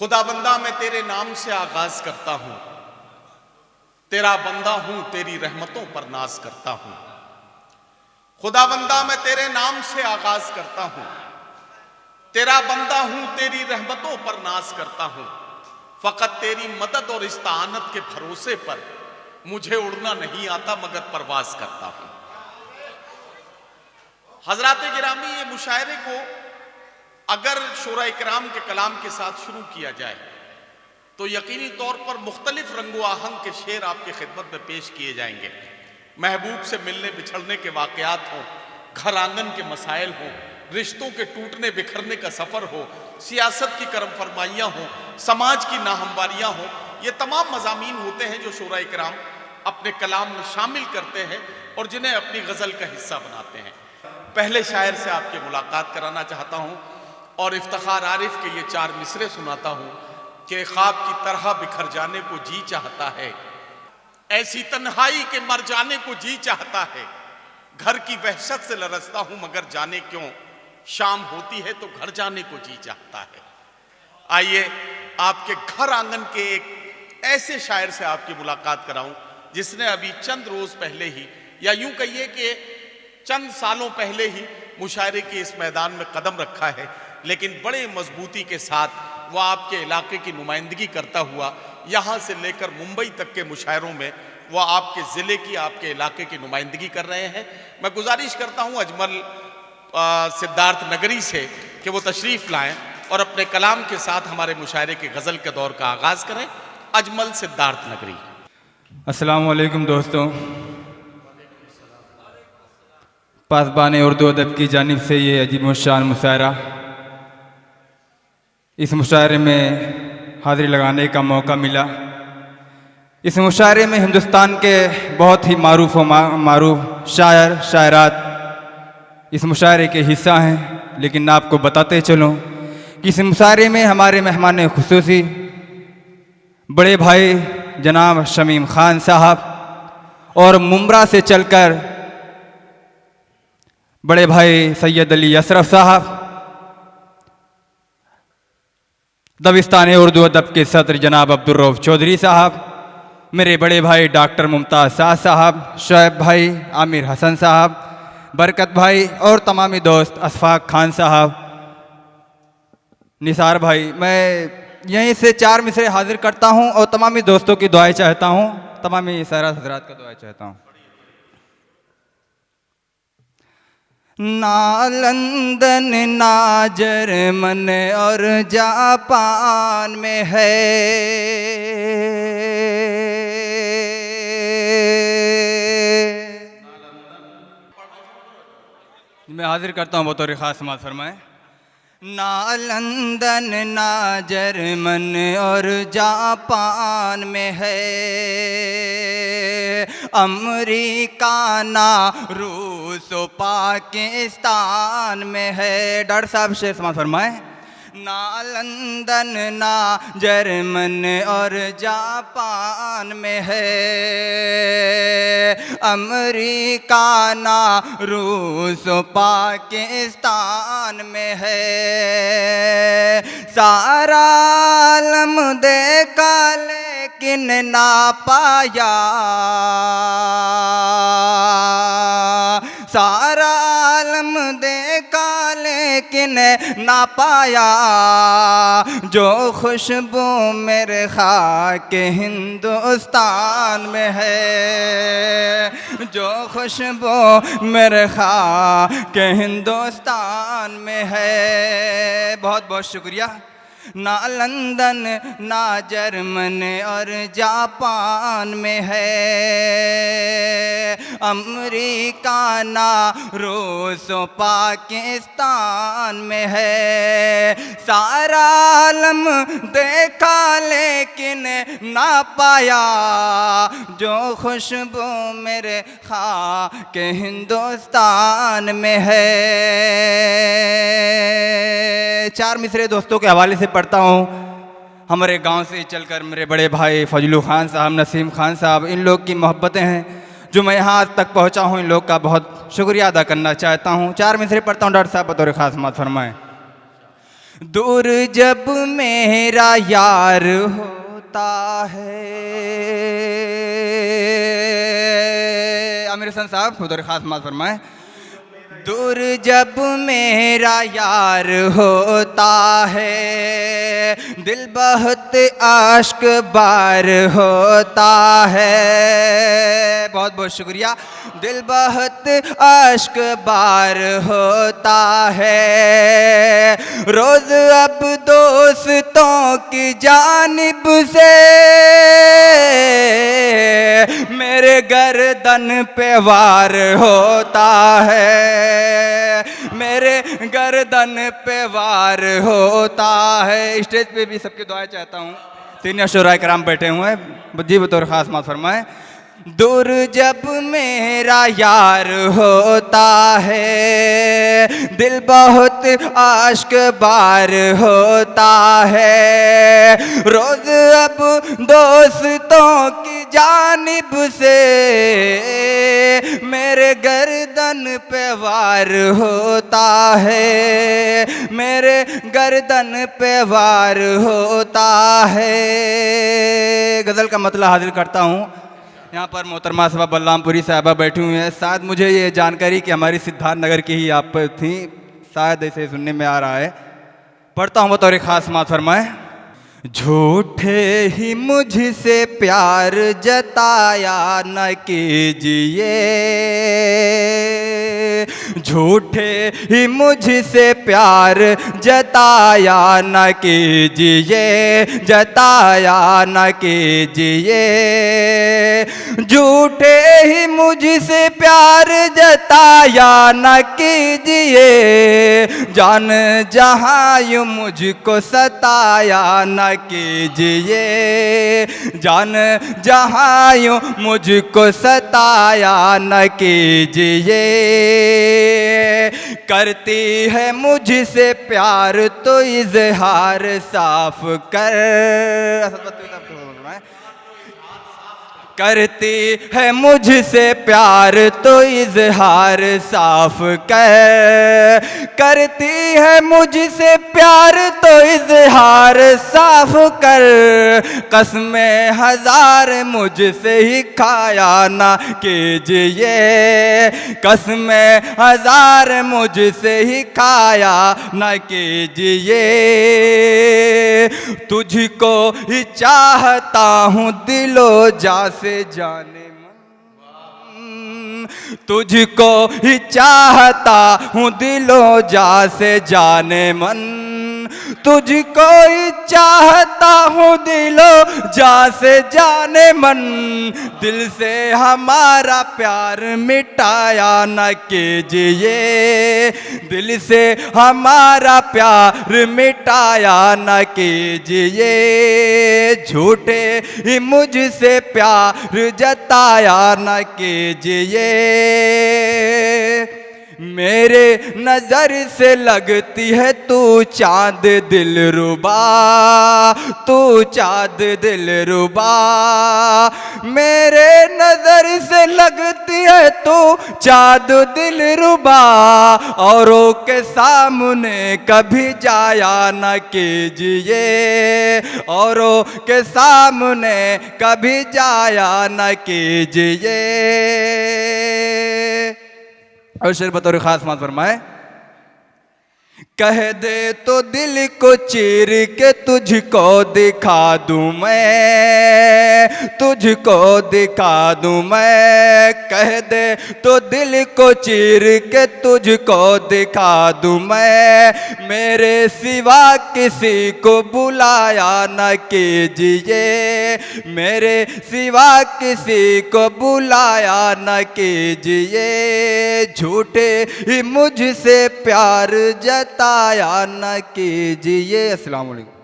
खुदाबंदा मैं तेरे नाम से आगाज करता हूं, तेरा बंदा हूं, तेरी रहमतों पर नाज करता हूं। खुदाबंदा मैं तेरे नाम से आगाज करता हूं, तेरा बंदा हूं, तेरी रहमतों पर नाज करता हूं। फकत तेरी मदद और इस्ताअनत के भरोसे पर मुझे उड़ना नहीं आता मगर परवाज करता हूं। हजरात गिरामी, ये मुशायरे को अगर शोरा इकराम के कलाम के साथ शुरू किया जाए तो यकीनी तौर पर मुख्तलिफ रंगो आहंग के शेर आपकी खिदमत में पेश किए जाएंगे। महबूब से मिलने बिछड़ने के वाकयात हों, घर आंगन के मसाइल हों, रिश्तों के टूटने बिखरने का सफ़र हो, सियासत की करम फरमाइयाँ हों, समाज की नाहमवारियाँ हों, ये तमाम मज़ामीन होते हैं जो शोरा इकराम अपने कलाम में शामिल करते हैं और जिन्हें अपनी गज़ल का हिस्सा बनाते हैं। पहले शायर से आपकी मुलाकात कराना चाहता हूँ और इफ्तिखार आरिफ के ये 4 मिसरे सुनाता हूँ कि ख्वाब की तरह बिखर जाने को जी चाहता है, ऐसी तन्हाई के मर जाने को जी चाहता है। घर की वहशत से लरसता हूँ मगर जाने क्यों शाम होती है तो घर जाने को जी चाहता है। आइए आपके घर आंगन के एक ऐसे शायर से आपकी मुलाकात कराऊं जिसने अभी चंद रोज पहले ही, या यूं कहिए कि चंद सालों पहले ही मुशायरे के इस मैदान में कदम रखा है, लेकिन बड़े मजबूती के साथ वह आपके इलाके की नुमाइंदगी करता हुआ यहाँ से लेकर मुंबई तक के मुशायरों में वह आपके ज़िले की, आपके इलाके की नुमाइंदगी कर रहे हैं। मैं गुजारिश करता हूँ अजमल सिद्धार्थ नगरी से कि वो तशरीफ़ लाएं और अपने कलाम के साथ हमारे मुशायरे के गज़ल के दौर का आगाज़ करें। अजमल सिद्धार्थ नगरी। अस्सलाम वालेकुम दोस्तों, पासबान उर्दू अदब की जानिब से ये अजीब-उश-शान मुशायरा, इस मुशायरे में हाज़िरी लगाने का मौका मिला। इस मुशायरे में हिंदुस्तान के बहुत ही मारूफ शायर शायरात इस मुशायरे के हिस्सा हैं, लेकिन आपको बताते चलूँ कि इस मुशायरे में हमारे मेहमान खुसूसी बड़े भाई जनाब शमीम खान साहब और मुमरा से चलकर बड़े भाई सैयद अली अशरफ साहब, दबिस्तान उर्दू अदब के सदर जनाब अब्दुर्रऊफ चौधरी साहब, मेरे बड़े भाई डॉक्टर मुमताज़ साद साहब, शुएब भाई, आमिर हसन साहब, बरकत भाई और तमामी दोस्त, अशफाक खान साहब, निसार भाई। मैं यहीं से 4 मिसरे हाजिर करता हूँ और तमामी दोस्तों की दुआएं चाहता हूँ, तमामी सारा हजरात का दुआएं चाहता हूँ। ना लंदन ना जर्मन और जापान में है, मैं हाजिर करता हूँ बतौर ख़ास समाअत फरमाएं। ना लंदन ना जर्मन और जापान में है, अमरीका ना रूस और पाकिस्तान में है। डॉक्टर साहब से समाअत फरमाएं। ना लंदन ना जर्मन और जापान में है, अमरीका ना रूस पाकिस्तान में है। सारा आलम देखा लेकिन ना पाया, सारा आलम देखा लेकिन ना पाया, जो खुशबू मेरे खाक हिंदुस्तान में है, जो खुशबू मेरे खाक हिंदुस्तान में है। बहुत बहुत शुक्रिया। ना लंदन ना जर्मन और जापान में है, अमरीका ना रूस पाकिस्तान में है। सारा आलम देखा लेकिन ना पाया, जो खुशबू मेरे खाक हिंदुस्तान में है। 4 मिसरे दोस्तों के हवाले से पढ़ता हूँ। हमारे गांव से चलकर मेरे बड़े भाई फजलू खान साहब, नसीम खान साहब, इन लोग की मोहब्बतें हैं जो मैं यहाँ आज तक पहुँचा हूँ। इन लोग का बहुत शुक्रिया अदा करना चाहता हूँ। 4 मिसरे पढ़ता हूँ, डॉक्टर साहब बतौर ख़ास समाअत फरमाएं। दूर जब मेरा यार होता है। आमिर हसन साहब उधर खास मात फरमाए। दूर जब मेरा यार होता है, दिल बहुत आश्क बार होता है। बहुत बहुत शुक्रिया। दिल बहुत आश्क बार होता है, रोज अब दोस्तों की जानिब से मेरे गर्दन पे वार होता है, मेरे गर्दन पे वार होता है। स्टेज पे भी सबकी दुआएं चाहता हूँ। सीनियर शोराए कराम बैठे हुए हैं, जी बतौर खास मात फरमाएं। दूर जब मेरा यार होता है, दिल बहुत आश्क बार होता है, रोज अब दोस्तों की जानिब से मेरे गर्दन पे वार होता है, मेरे गर्दन पे वार होता है। गज़ल का मतलब हाजिर करता हूँ। यहाँ पर मोहतरमा साहबा बल्लामपुरी साहबा बैठी हुई हैं। शायद मुझे ये जानकारी कि हमारी सिद्धार्थ नगर की ही आप थी, शायद ऐसे सुनने में आ रहा है। पढ़ता हूँ बतौर खास मात फरमाए। झूठे ही मुझसे प्यार जताया न कीजिए, झूठे ही मुझसे प्यार जताया न कीजिए, जताया न कीजिए। झूठे ही मुझसे प्यार जताया न कीजिए, जान जहाँ यूँ मुझको सताया न कीजिए, जान जहाँ यूँ मुझको सताया न कीजिए। करती है मुझसे प्यार तो इजहार साफ कर, करती है मुझसे प्यार तो इजहार साफ कर, करती है मुझसे प्यार तो इजहार साफ कर। कसमें हजार मुझसे ही खाया ना कीजिए, कसमें हजार मुझसे ही खाया ना कीजिए। तुझको ही चाहता हूँ दिलो जा से जाने मन, तुझको ही चाहता हूँ दिलो जा से जाने मन, तुझको ही चाहता हूँ दिलो जा से जाने मन। दिल से हमारा प्यार मिटाया न कीजिए, दिल से हमारा प्यार मिटाया न कीजिए। झूठे ही मुझसे प्यार जताया न कीजिए। मेरे नजर से लगती है तू चाँद दिलरुबा, तू चाँद दिलरुबा। मेरे नजर से लगती है तू चाँद दिलरुबा, औरों के सामने कभी जाया न कीजिए, औरों के सामने कभी जाया न कीजिए। और शेर बतौर खास मात फरमाए। कह दे तो दिल को चीर के तुझको दिखा दूं मैं, तुझको दिखा दूं मैं। कह दे तो दिल को चीर के तुझको दिखा दूं मैं। मेरे सिवा किसी को बुलाया न कीजिए, मेरे सिवा किसी को बुलाया न कीजिए। झूठे ही मुझसे प्यार जताया न कीजिए। अस्सलाम वालेकुम।